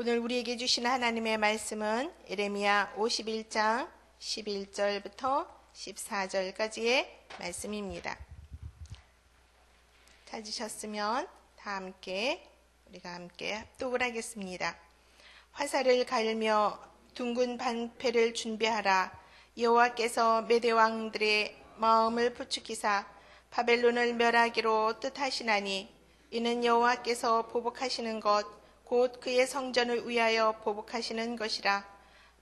오늘 우리에게 주신 하나님의 말씀은 예레미야 51장 11절부터 14절까지의 말씀입니다. 찾으셨으면 우리가 함께 합독을 하겠습니다. 화살을 갈며 둥근 방패를 준비하라. 여호와께서 메대 왕들의 마음을 부추기사 바벨론을 멸하기로 뜻하시나니 이는 여호와께서 보복하시는 것 곧 그의 성전을 위하여 보복하시는 것이라.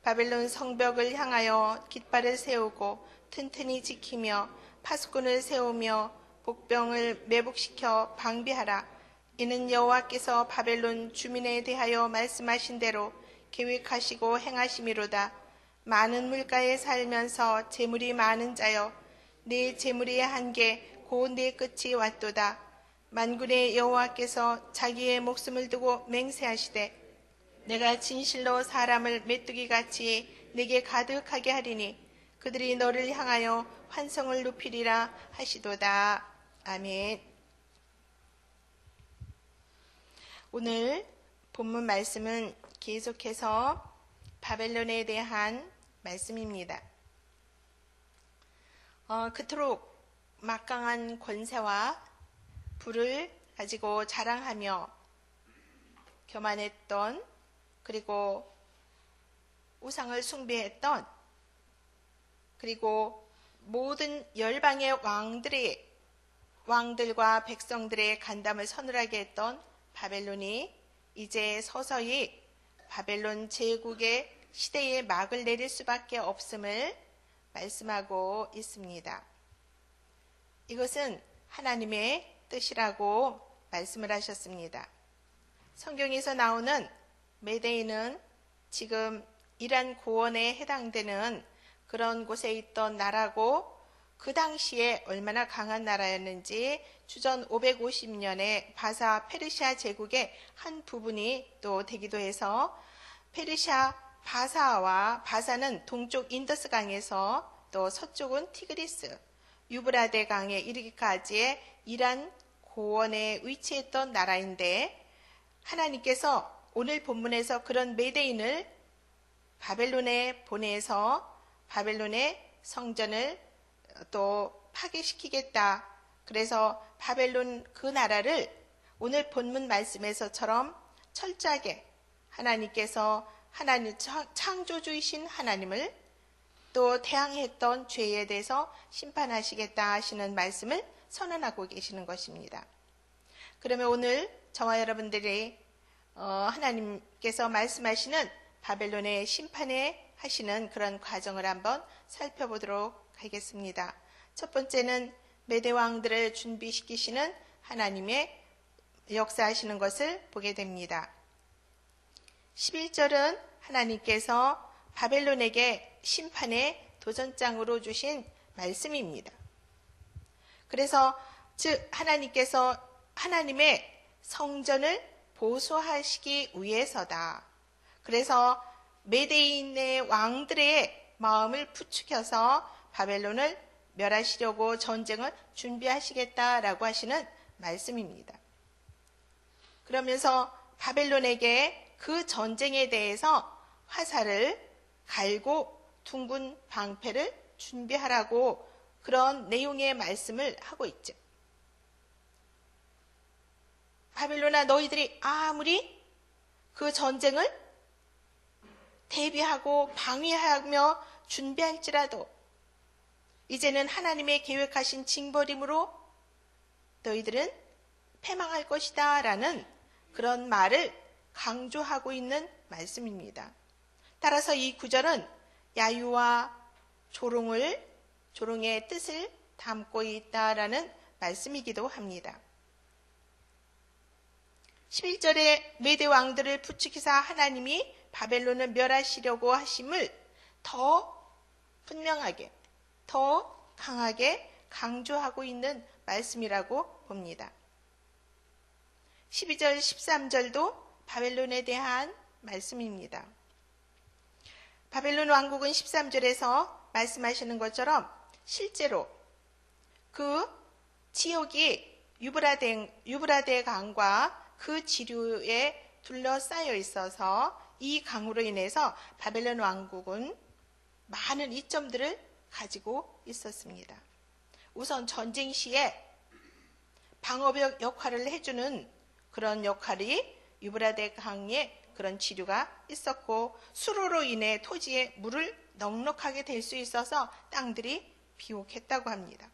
바벨론 성벽을 향하여 깃발을 세우고 튼튼히 지키며 파수꾼을 세우며 복병을 매복시켜 방비하라. 이는 여호와께서 바벨론 주민에 대하여 말씀하신 대로 계획하시고 행하심이로다. 많은 물가에 살면서 재물이 많은 자여, 네 재물의 한계 곧 네 끝이 왔도다. 만군의 여호와께서 자기의 목숨을 두고 맹세하시되 내가 진실로 사람을 메뚜기같이 내게 가득하게 하리니 그들이 너를 향하여 환성을 높이리라 하시도다. 아멘. 오늘 본문 말씀은 계속해서 바벨론에 대한 말씀입니다. 그토록 막강한 권세와 부를 가지고 자랑하며 교만했던, 그리고 우상을 숭배했던, 그리고 모든 열방의 왕들과 백성들의 간담을 서늘하게 했던 바벨론이 이제 서서히 바벨론 제국의 시대에 막을 내릴 수밖에 없음을 말씀하고 있습니다. 이것은 하나님의 뜻이라고 말씀을 하셨습니다. 성경에서 나오는 메대인은 지금 이란 고원에 해당되는 그런 곳에 있던 나라고, 그 당시에 얼마나 강한 나라였는지 주전 550년에 바사 페르시아 제국의 한 부분이 또 되기도 해서, 바사는 동쪽 인더스 강에서, 또 서쪽은 티그리스, 유브라데 강에 이르기까지의 이란 고원에 위치했던 나라인데, 하나님께서 오늘 본문에서 그런 메대인을 바벨론에 보내서 바벨론의 성전을 또 파괴시키겠다. 그래서 바벨론 그 나라를 오늘 본문 말씀에서처럼 철저하게 하나님께서 창조주이신 하나님을 또 대항했던 죄에 대해서 심판하시겠다 하시는 말씀을 선언하고 계시는 것입니다. 그러면 오늘 저와 여러분들이 하나님께서 말씀하시는 바벨론의 심판에 하시는 그런 과정을 한번 살펴보도록 하겠습니다. 첫 번째는 메대 왕들을 준비시키시는 하나님의 역사하시는 것을 보게 됩니다. 11절은 하나님께서 바벨론에게 심판의 도전장으로 주신 말씀입니다. 그래서 하나님께서 하나님의 성전을 보수하시기 위해서다. 그래서 메대인의 왕들의 마음을 부추겨서 바벨론을 멸하시려고 전쟁을 준비하시겠다라고 하시는 말씀입니다. 그러면서 바벨론에게 그 전쟁에 대해서 화살을 갈고 둥근 방패를 준비하라고 그런 내용의 말씀을 하고 있죠. 바벨론아, 너희들이 아무리 그 전쟁을 대비하고 방위하며 준비할지라도 이제는 하나님의 계획하신 징벌임으로 너희들은 패망할 것이다 라는 그런 말을 강조하고 있는 말씀입니다. 따라서 이 구절은 야유와 조롱의 뜻을 담고 있다라는 말씀이기도 합니다. 11절에 메대 왕들을 부추기사 하나님이 바벨론을 멸하시려고 하심을 더 분명하게, 더 강하게 강조하고 있는 말씀이라고 봅니다. 12절, 13절도 바벨론에 대한 말씀입니다. 바벨론 왕국은 13절에서 말씀하시는 것처럼 실제로 그 지역이 유브라데 강과 그 지류에 둘러싸여 있어서 이 강으로 인해서 바벨론 왕국은 많은 이점들을 가지고 있었습니다. 우선 전쟁 시에 방어벽 역할을 해주는 그런 역할이 유브라데 강에 그런 지류가 있었고, 수로로 인해 토지에 물을 넉넉하게 댈 수 있어서 땅들이 비옥했다고 합니다.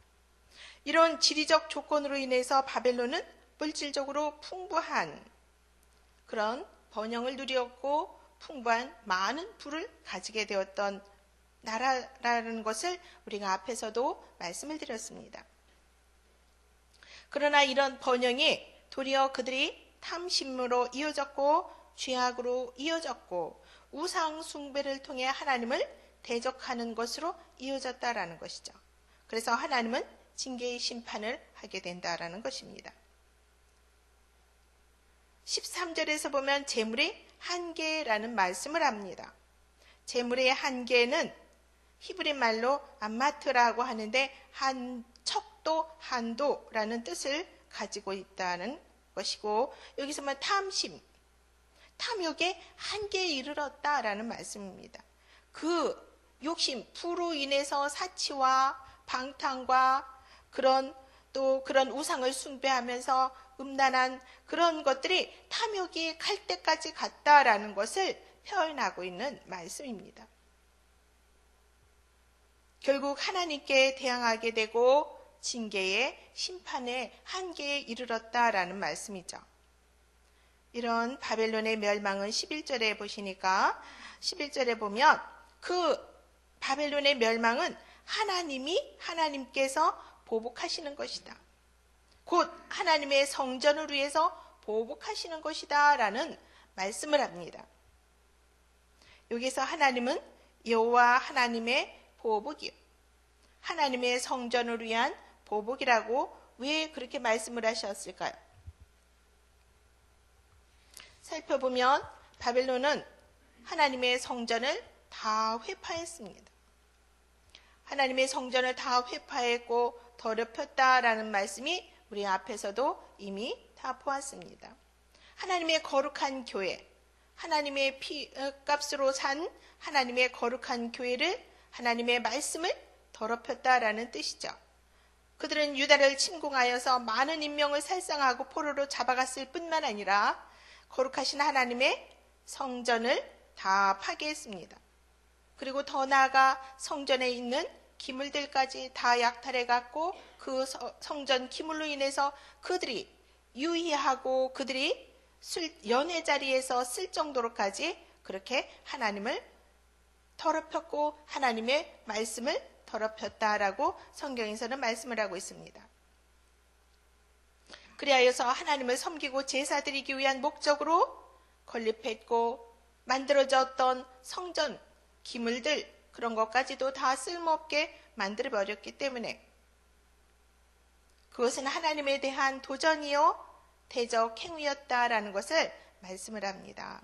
이런 지리적 조건으로 인해서 바벨론은 물질적으로 풍부한 그런 번영을 누렸고 풍부한 많은 부를 가지게 되었던 나라라는 것을 우리가 앞에서도 말씀을 드렸습니다. 그러나 이런 번영이 도리어 그들이 탐심으로 이어졌고 죄악으로 이어졌고 우상 숭배를 통해 하나님을 대적하는 것으로 이어졌다라는 것이죠. 그래서 하나님은 징계의 심판을 하게 된다라는 것입니다. 13절에서 보면 재물의 한계라는 말씀을 합니다. 재물의 한계는 히브리 말로 암마트라고 하는데 척도, 한도라는 뜻을 가지고 있다는 것이고, 여기서 보면 탐심, 탐욕의 한계에 이르렀다라는 말씀입니다. 그 욕심, 부로 인해서 사치와 방탕과 그런 우상을 숭배하면서 음란한 그런 것들이 탐욕이 갈 때까지 갔다라는 것을 표현하고 있는 말씀입니다. 결국 하나님께 대항하게 되고 징계의 심판의 한계에 이르렀다라는 말씀이죠. 이런 바벨론의 멸망은 11절에 보시니까 11절에 보면 그 바벨론의 멸망은 하나님께서 보복하시는 것이다. 곧 하나님의 성전을 위해서 보복하시는 것이다 라는 말씀을 합니다. 여기서 하나님은 여호와 하나님의 보복이요, 하나님의 성전을 위한 보복이라고 왜 그렇게 말씀을 하셨을까요? 살펴보면 바벨론은 하나님의 성전을 다 회파했습니다. 하나님의 성전을 다 회파했고 더럽혔다라는 말씀이 우리 앞에서도 이미 다 보았습니다. 하나님의 거룩한 교회, 하나님의 피값으로 산 하나님의 거룩한 교회를, 하나님의 말씀을 더럽혔다라는 뜻이죠. 그들은 유다를 침공하여서 많은 인명을 살상하고 포로로 잡아갔을 뿐만 아니라 거룩하신 하나님의 성전을 다 파괴했습니다. 그리고 더 나아가 성전에 있는 기물들까지 다 약탈해갔고 그 성전 기물로 인해서 그들이 유희하고 그들이 연회 자리에서 쓸 정도로까지 그렇게 하나님을 더럽혔고 하나님의 말씀을 더럽혔다라고 성경에서는 말씀을 하고 있습니다. 그리하여서 하나님을 섬기고 제사 드리기 위한 목적으로 건립했고 만들어졌던 성전 기물들, 그런 것까지도 다 쓸모없게 만들어버렸기 때문에 그것은 하나님에 대한 도전이요 대적 행위였다라는 것을 말씀을 합니다.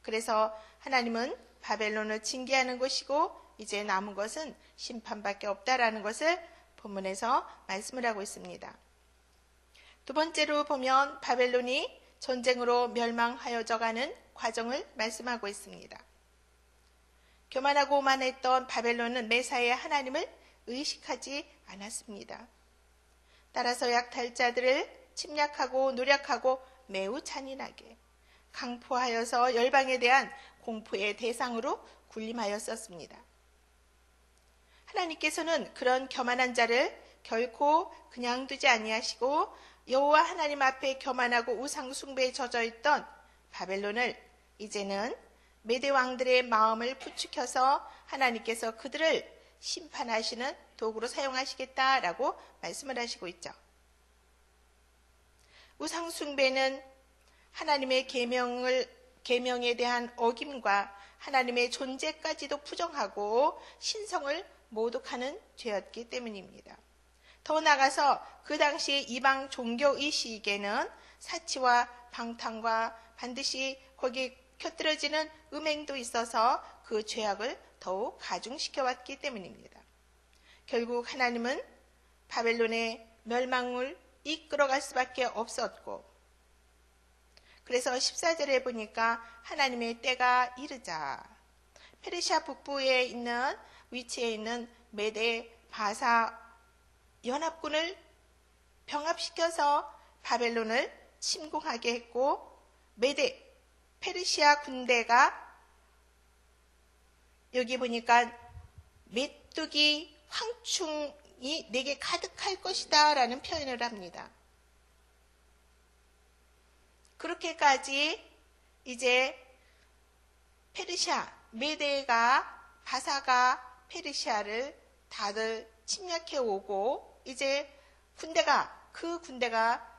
그래서 하나님은 바벨론을 징계하는 것이고 이제 남은 것은 심판밖에 없다라는 것을 본문에서 말씀을 하고 있습니다. 두 번째로 보면 바벨론이 전쟁으로 멸망하여져 가는 과정을 말씀하고 있습니다. 교만하고 오만했던 바벨론은 매사에 하나님을 의식하지 않았습니다. 따라서 약탈자들을 침략하고 노력하고 매우 잔인하게 강포하여서 열방에 대한 공포의 대상으로 군림하였었습니다. 하나님께서는 그런 교만한 자를 결코 그냥 두지 아니하시고 여호와 하나님 앞에 교만하고 우상 숭배에 젖어 있던 바벨론을 이제는 메대 왕들의 마음을 부추겨서 하나님께서 그들을 심판하시는 도구로 사용하시겠다라고 말씀을 하시고 있죠. 우상 숭배는 하나님의 계명에 대한 어김과 하나님의 존재까지도 부정하고 신성을 모독하는 죄였기 때문입니다. 더 나아가서 그 당시 이방 종교의식에는 사치와 방탕과 반드시 거기에 곁들여지는 음행도 있어서 그 죄악을 더욱 가중시켜왔기 때문입니다. 결국 하나님은 바벨론의 멸망을 이끌어갈 수밖에 없었고 그래서 14절에 보니까 하나님의 때가 이르자 페르시아 북부에 있는 위치에 있는 메대 바사 연합군을 병합시켜서 바벨론을 침공하게 했고, 메대 페르시아 군대가 여기 보니까 메뚜기 황충이 내게 가득할 것이다 라는 표현을 합니다. 그렇게까지 이제 페르시아, 메대가 바사가 페르시아를 다들 침략해 오고 이제 그 군대가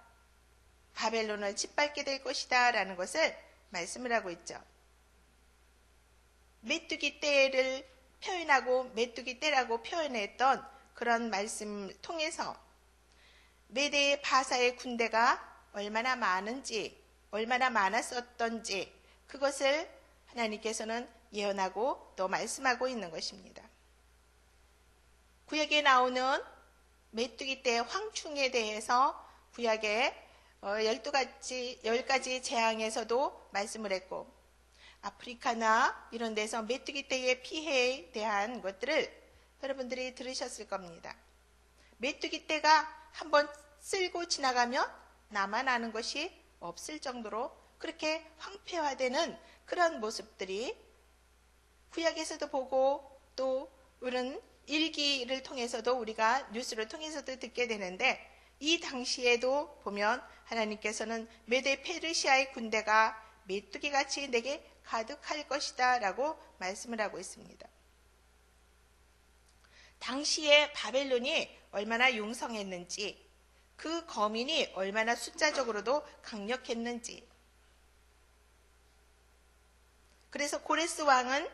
바벨론을 짓밟게 될 것이다 라는 것을 말씀을 하고 있죠. 메뚜기 떼를 표현하고 메뚜기 떼라고 표현했던 그런 말씀을 통해서 메대 바사의 군대가 얼마나 많은지, 얼마나 많았었던지 그것을 하나님께서는 예언하고 또 말씀하고 있는 것입니다. 구약에 나오는 메뚜기 떼 황충에 대해서 구약의 10가지 재앙에서도 말씀을 했고, 아프리카나 이런 데서 메뚜기 떼의 피해에 대한 것들을 여러분들이 들으셨을 겁니다. 메뚜기 떼가 한번 쓸고 지나가면 남아나는 것이 없을 정도로 그렇게 황폐화되는 그런 모습들이 구약에서도 보고 또 이런 일기를 통해서도 우리가 뉴스를 통해서도 듣게 되는데, 이 당시에도 보면 하나님께서는 메대 페르시아의 군대가 메뚜기같이 내게 가득할 것이다 라고 말씀을 하고 있습니다. 당시에 바벨론이 얼마나 융성했는지, 그 거민이 얼마나 숫자적으로도 강력했는지. 그래서 고레스 왕은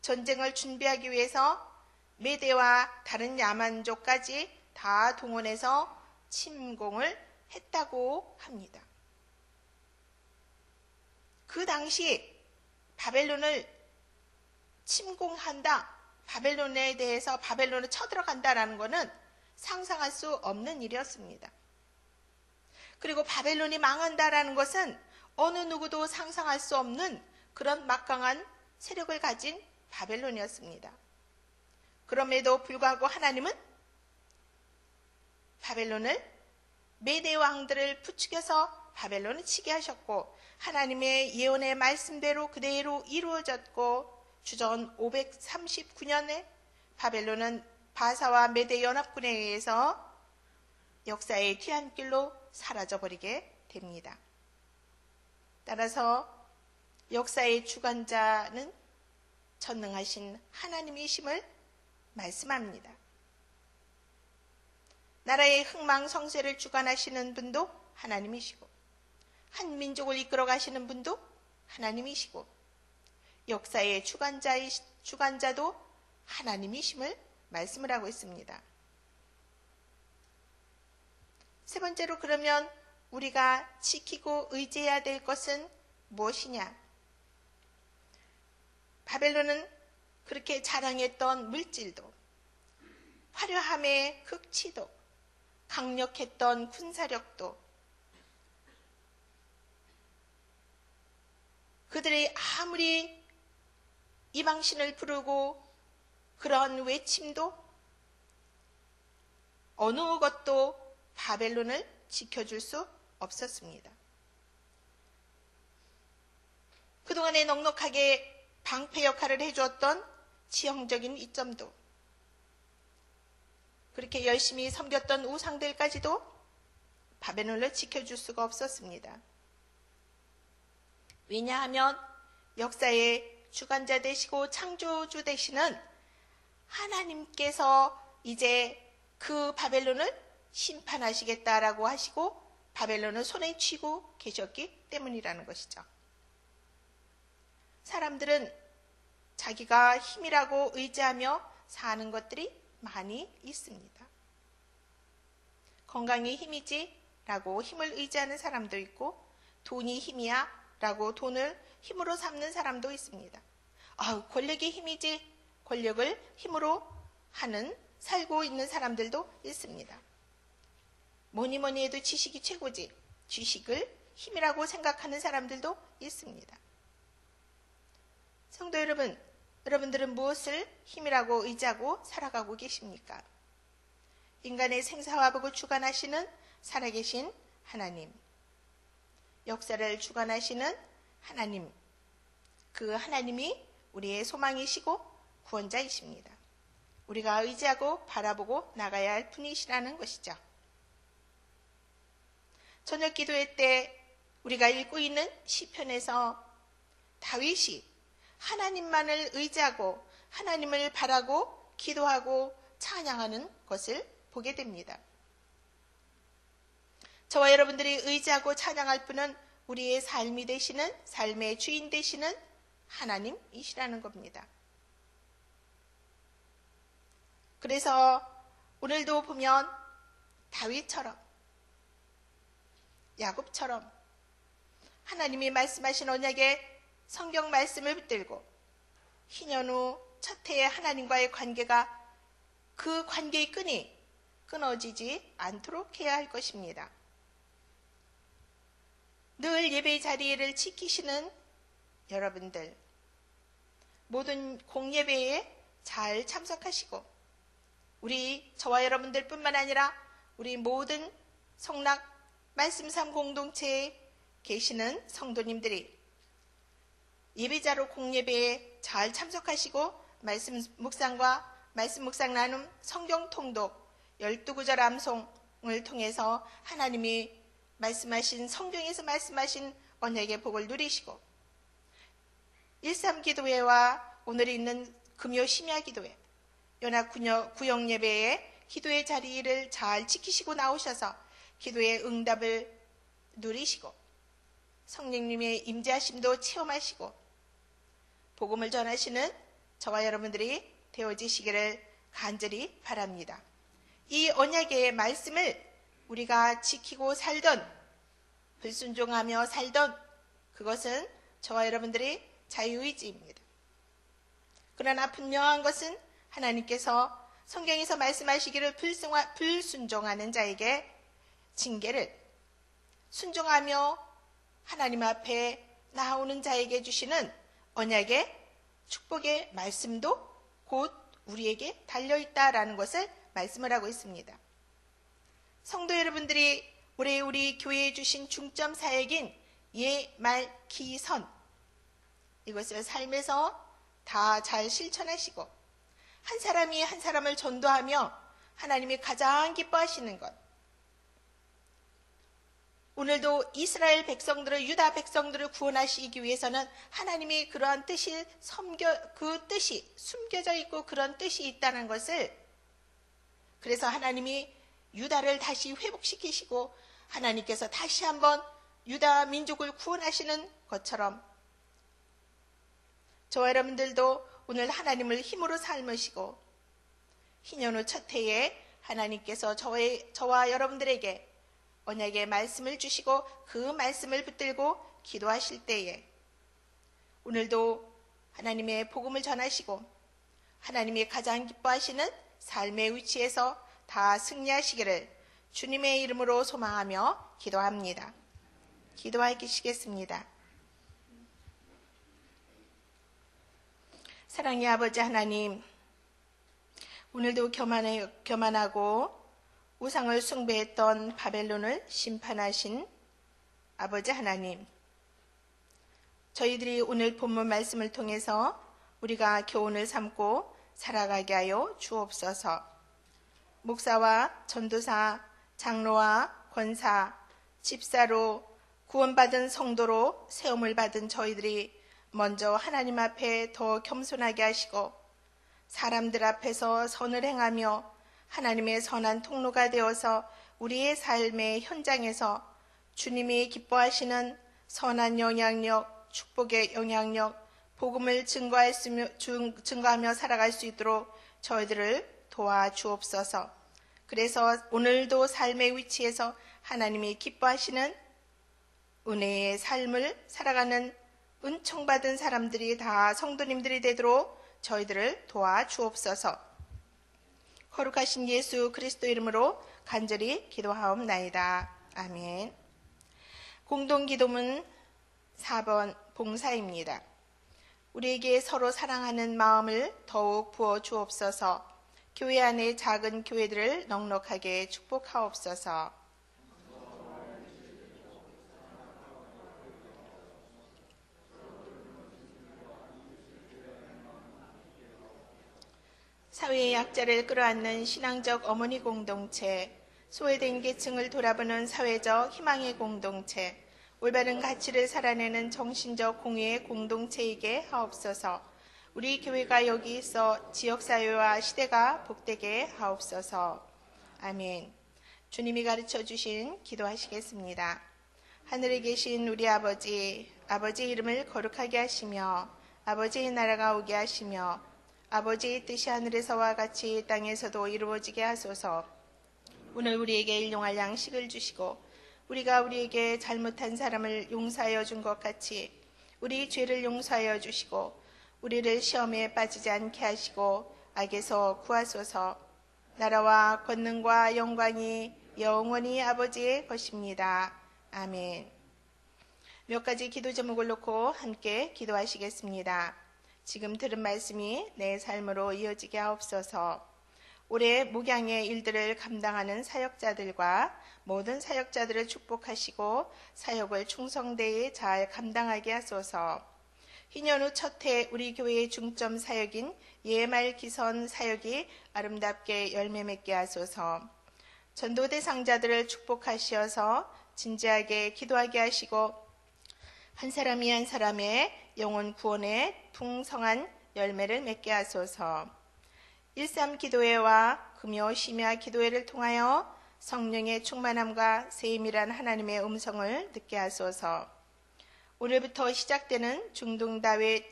전쟁을 준비하기 위해서 메대와 다른 야만족까지 다 동원해서 침공을 했다고 합니다. 그 당시 바벨론을 침공한다, 바벨론에 대해서 바벨론을 쳐들어간다라는 것은 상상할 수 없는 일이었습니다. 그리고 바벨론이 망한다라는 것은 어느 누구도 상상할 수 없는 그런 막강한 세력을 가진 바벨론이었습니다. 그럼에도 불구하고 하나님은 바벨론을 메대 왕들을 부추겨서 바벨론을 치게 하셨고, 하나님의 예언의 말씀대로 그대로 이루어졌고, 주전 539년에 바벨론은 바사와 메대 연합군에 의해서 역사의 뒤안길로 사라져버리게 됩니다. 따라서 역사의 주관자는 전능하신 하나님이심을 말씀합니다. 나라의 흥망성쇠를 주관하시는 분도 하나님이시고, 한 민족을 이끌어 가시는 분도 하나님이시고, 역사의 주관자도 하나님이심을 말씀을 하고 있습니다. 세 번째로, 그러면 우리가 지키고 의지해야 될 것은 무엇이냐? 바벨론은 그렇게 자랑했던 물질도, 화려함의 극치도, 강력했던 군사력도, 그들이 아무리 이방신을 부르고 그런 외침도 어느 것도 바벨론을 지켜줄 수 없었습니다. 그동안에 넉넉하게 방패 역할을 해주었던 지형적인 이점도, 그렇게 열심히 섬겼던 우상들까지도 바벨론을 지켜줄 수가 없었습니다. 왜냐하면 역사의 주관자 되시고 창조주 되시는 하나님께서 이제 그 바벨론을 심판하시겠다라고 하시고 바벨론을 손에 쥐고 계셨기 때문이라는 것이죠. 사람들은 자기가 힘이라고 의지하며 사는 것들이 많이 있습니다. 건강이 힘이지 라고 힘을 의지하는 사람도 있고, 돈이 힘이야 라고 돈을 힘으로 삼는 사람도 있습니다. 권력이 힘이지, 권력을 힘으로 살고 있는 사람들도 있습니다. 뭐니 해도 지식이 최고지, 지식을 힘이라고 생각하는 사람들도 있습니다. 성도 여러분, 여러분들은 무엇을 힘이라고 의지하고 살아가고 계십니까? 인간의 생사화복을 주관하시는 살아계신 하나님, 역사를 주관하시는 하나님, 그 하나님이 우리의 소망이시고 구원자이십니다. 우리가 의지하고 바라보고 나가야 할 분이시라는 것이죠. 저녁 기도회 때 우리가 읽고 있는 시편에서 다윗이 하나님만을 의지하고 하나님을 바라고 기도하고 찬양하는 것을 보게 됩니다. 저와 여러분들이 의지하고 찬양할 분은 우리의 삶이 되시는, 삶의 주인 되시는 하나님이시라는 겁니다. 그래서 오늘도 보면 다윗처럼, 야곱처럼 하나님이 말씀하신 언약의 성경 말씀을 붙들고 희년 후 첫 해의 하나님과의 관계가, 그 관계의 끈이 끊어지지 않도록 해야 할 것입니다. 늘 예배의 자리를 지키시는 여러분들, 모든 공예배에 잘 참석하시고 저와 여러분들 뿐만 아니라 우리 모든 성락 말씀삼 공동체에 계시는 성도님들이 예배자로 공예배에 잘 참석하시고 말씀 묵상 나눔, 성경 통독, 12구절 암송을 통해서 하나님이 말씀하신, 성경에서 말씀하신 언약의 복을 누리시고 13기도회와 오늘 있는 금요 심야기도회, 연합 구역 예배에 기도의 자리를 잘 지키시고 나오셔서 기도의 응답을 누리시고 성령님의 임재하심도 체험하시고 복음을 전하시는 저와 여러분들이 되어지시기를 간절히 바랍니다. 이 언약의 말씀을 우리가 지키고 살던, 불순종하며 살던, 그것은 저와 여러분들의 자유의지입니다. 그러나 분명한 것은 하나님께서 성경에서 말씀하시기를 불순종하는 자에게 징계를, 순종하며 하나님 앞에 나오는 자에게 주시는 언약의 축복의 말씀도 곧 우리에게 달려있다라는 것을 말씀을 하고 있습니다. 성도 여러분들이 올해 우리 교회에 주신 중점 사역인 예말기선, 이것을 삶에서 다 잘 실천하시고 한 사람이 한 사람을 전도하며 하나님이 가장 기뻐하시는 것, 오늘도 이스라엘 백성들을, 유다 백성들을 구원하시기 위해서는 하나님이 그러한 뜻이 그 뜻이 숨겨져 있고 그런 뜻이 있다는 것을, 그래서 하나님이 유다를 다시 회복시키시고 하나님께서 다시 한번 유다 민족을 구원하시는 것처럼 저와 여러분들도 오늘 하나님을 힘으로 삶으시고 희년 후 첫 해에 하나님께서 저와 여러분들에게 언약의 말씀을 주시고 그 말씀을 붙들고 기도하실 때에 오늘도 하나님의 복음을 전하시고 하나님이 가장 기뻐하시는 삶의 위치에서 다 승리하시기를 주님의 이름으로 소망하며 기도합니다. 기도하시겠습니다. 사랑의 아버지 하나님, 오늘도 교만하고 우상을 숭배했던 바벨론을 심판하신 아버지 하나님, 저희들이 오늘 본문 말씀을 통해서 우리가 교훈을 삼고 살아가게 하여 주옵소서. 목사와 전도사, 장로와 권사, 집사로 구원받은 성도로 세움을 받은 저희들이 먼저 하나님 앞에 더 겸손하게 하시고 사람들 앞에서 선을 행하며 하나님의 선한 통로가 되어서 우리의 삶의 현장에서 주님이 기뻐하시는 선한 영향력, 축복의 영향력, 복음을 증거하며 살아갈 수 있도록 저희들을 도와주옵소서. 그래서 오늘도 삶의 위치에서 하나님이 기뻐하시는 은혜의 삶을 살아가는 은총받은 사람들이 다 성도님들이 되도록 저희들을 도와주옵소서. 거룩하신 예수 그리스도 이름으로 간절히 기도하옵나이다. 아멘. 공동기도문 4번 봉사입니다. 우리에게 서로 사랑하는 마음을 더욱 부어 주옵소서. 교회 안의 작은 교회들을 넉넉하게 축복하옵소서. 사회의 약자를 끌어안는 신앙적 어머니 공동체, 소외된 계층을 돌아보는 사회적 희망의 공동체, 올바른 가치를 살아내는 정신적 공유의 공동체이게 하옵소서. 우리 교회가 여기 있어 지역사회와 시대가 복되게 하옵소서. 아멘. 주님이 가르쳐 주신 기도하시겠습니다. 하늘에 계신 우리 아버지, 아버지의 이름을 거룩하게 하시며 아버지의 나라가 오게 하시며 아버지의 뜻이 하늘에서와 같이 땅에서도 이루어지게 하소서. 오늘 우리에게 일용할 양식을 주시고 우리가 우리에게 잘못한 사람을 용서하여 준 것 같이 우리 죄를 용서하여 주시고 우리를 시험에 빠지지 않게 하시고 악에서 구하소서. 나라와 권능과 영광이 영원히 아버지의 것입니다. 아멘. 몇 가지 기도 제목을 놓고 함께 기도하시겠습니다. 지금 들은 말씀이 내 삶으로 이어지게 하옵소서. 올해 목양의 일들을 감당하는 사역자들과 모든 사역자들을 축복하시고 사역을 충성되이 잘 감당하게 하소서. 희년후 첫 해 우리 교회의 중점 사역인 예말 기선 사역이 아름답게 열매 맺게 하소서. 전도 대상자들을 축복하시어서 진지하게 기도하게 하시고 한 사람이 한 사람의 영혼 구원에 풍성한 열매를 맺게 하소서. 13 기도회와 금요 심야 기도회를 통하여 성령의 충만함과 세임이란 하나님의 음성을 듣게 하소서. 오늘부터 시작되는 중등다회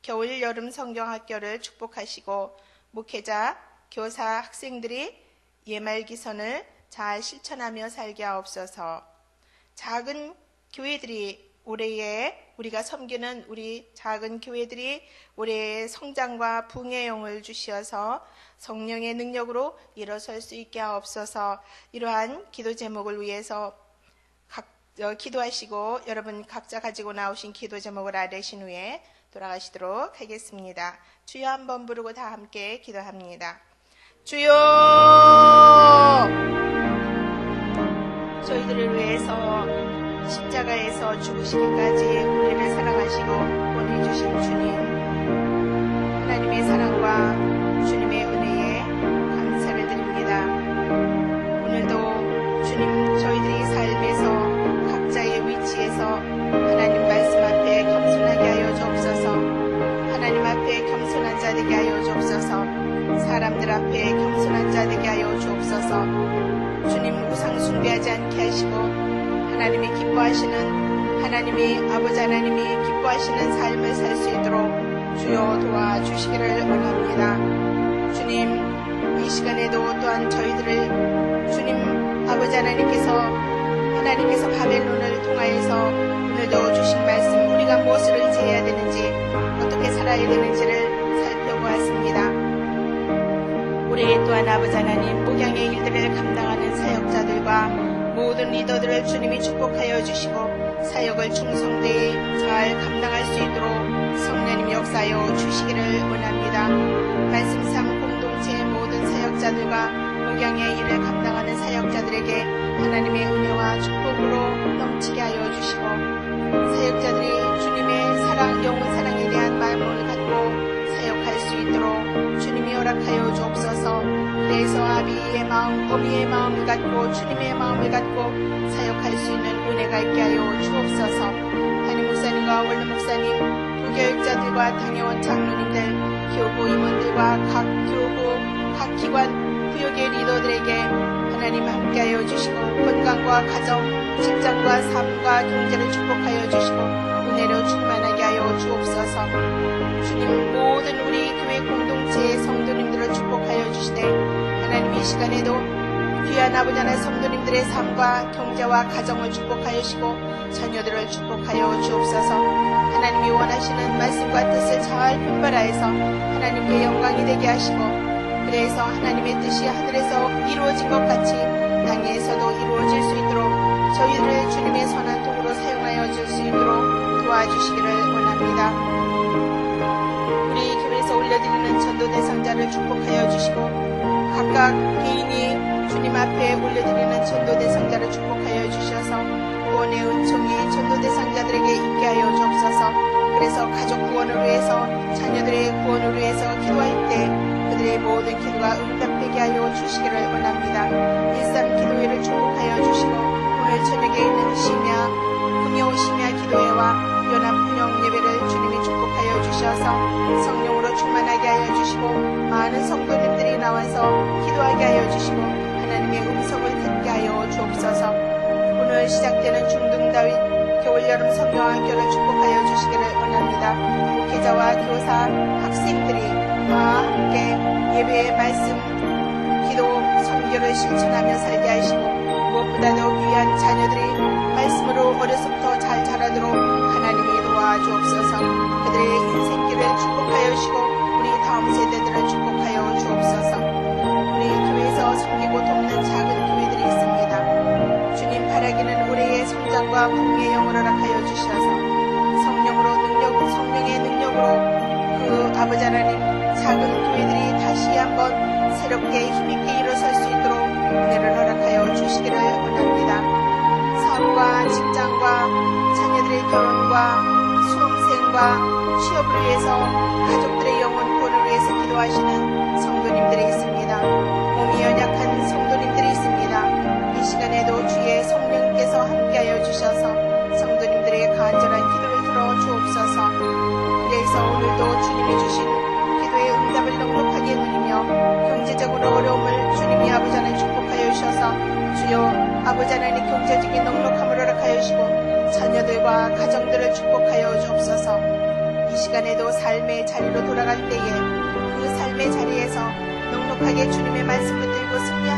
겨울 여름 성경학교를 축복하시고 목회자, 교사, 학생들이 예말기선을 잘 실천하며 살게 하옵소서. 작은 교회들이 올해에 우리가 섬기는 우리 작은 교회들이 올해의 성장과 부흥의 영을 주시어서 성령의 능력으로 일어설 수 있게 하옵소서. 이러한 기도 제목을 위해서 기도하시고 여러분 각자 가지고 나오신 기도 제목을 아뢰신 후에 돌아가시도록 하겠습니다. 주여 한번 부르고 다 함께 기도합니다. 주여! 저희들을 위해서 십자가에서 죽으시기까지 우리를 사랑하시고 보내주신 주님, 하나님의 사랑과 주님의 은혜에 감사를 드립니다. 오늘도 주님 저희들이 삶에서 각자의 위치에서 하나님 말씀 앞에 겸손하게 하여 주옵소서. 하나님 앞에 겸손한 자 되게 하여 주옵소서. 사람들 앞에 겸손한 자 되게 하여 주옵소서. 주님 우상 숭배하지 않게 하시고 하나님이 기뻐하시는 하나님이 아버지 하나님이 기뻐하시는 삶을 살 수 있도록 주여 도와주시기를 원합니다. 주님 이 시간에도 또한 저희들을 주님 아버지 하나님께서 바벨론을 통하여서 오늘도 주신 말씀 우리가 무엇을 지어야 되는지 어떻게 살아야 되는지를 살펴보았습니다. 올해 또한 아버지 하나님 목양의 일들을 감당하는 사역자들과 모든 리더들을 주님이 축복하여 주시고 사역을 충성되이 잘 감당할 수 있도록 성령님 역사하여 주시기를 원합니다. 말씀상 공동체의 모든 사역자들과 목양의 일을 감당하는 사역자들에게 하나님의 은혜와 축복으로 넘치게 하여 주시고 사역자들이 주님의 사랑, 영혼 사랑에 대한 마음을 갖고 사역할 수 있도록 주님이 허락하여 주옵소서. 그래서 아비의 마음, 어미의 마음을 갖고 주님의 마음을 갖고 사역할 수 있는 은혜가 있게 하여 주옵소서. 담임 목사님과 원로 목사님, 부교육자들과 당회원 장로님들, 교구 임원들과 각 교구, 각 기관, 구역의 리더들에게 하나님 함께하여 주시고 건강과 가정, 직장과 삶과 경제를 축복하여 주시고 은혜로 충만하게 하여 주옵소서. 주님 모든 우리 교회 공동체의 성도님들을 축복하여 주시되 하나님 이 시간에도 귀한 아버지 하나님 성도님들의 삶과 경제와 가정을 축복하여 주시고 자녀들을 축복하여 주옵소서. 하나님이 원하시는 말씀과 뜻을 잘 분별하여서 하나님께 영광이 되게 하시고 그래서 하나님의 뜻이 하늘에서 이루어진 것 같이 땅에서도 이루어질 수 있도록 저희들을 주님의 선한 통으로 이루어질 수 있도록 도와주시기를 원합니다. 우리 교회에서 올려드리는 전도 대상자를 축복하여 주시고 각각 개인이 주님 앞에 올려드리는 전도 대상자를 축복하여 주셔서 구원의 은총이 전도 대상자들에게 있게 하여 주옵소서. 그래서 가족 구원을 위해서 자녀들의 구원을 위해서 기도할 때 그들의 모든 기도가 응답되게 하여 주시기를 원합니다. 일상 기도회를 축복하여 주시고 오늘 저녁에 있는 심야 금요 심야 기도회와 연합 분영 예배를 주님이 축복하여 주셔서 성령으로 충만하게 하여 주시고 많은 성도님들이 나와서 기도하게 하여 주시고 하나님의 음성을 듣게 하여 주옵소서. 오늘 시작되는 중등다윗 겨울-여름 성경학교를 축복하여 주시기를 원합니다. 목회자와 교사, 학생들이와 함께 예배의 말씀, 기도, 선교를 실천하며 살게 하시고 무엇보다도 귀한 자녀들이 말씀으로 어려서부터 잘 자라도록 하나님이 도와주옵소서. 그들의 인생길을 축복하여 주시고 우리 다음 세대들을 축복하여 주옵소서. 우리 교회에서 섬기고 돕는 작은 교회들이 있습니다. 주님 바라기는 올해의 성장과 부흥의 영으로 허락하여 주셔서 성령의 능력으로 그 아버지 하나님 작은 교회들이 다시 한번 새롭게 힘있게 일어설 수 있도록 은혜를 허락하여 주시기를 원합니다. 사업과 직장과 자녀들의 결혼과 수험생과 취업을 위해서 가족들의 영혼 구원을 위해서 기도하시는 성도님들이 있습니다. 몸이 연약한 성도님들이 있습니다. 이 시간에도 주의 성령께서 함께하여 주셔서 성도님들의 간절한 기도를 들어 주옵소서. 그래서 오늘도 주님이 주신 기도의 응답을 넉넉하게 누리며 경제적으로 어려움을 주님이 아버지 하나님 축복하여 주셔서 주여 아버지 하나님 경제적인 넉넉함을 허락하여 주시고 자녀들과 가정들을 축복하여 주옵소서. 이 시간에도 삶의 자리로 돌아갈 때에 그 삶의 자리에서 넉넉하게 주님의 말씀 붙들고 승리하는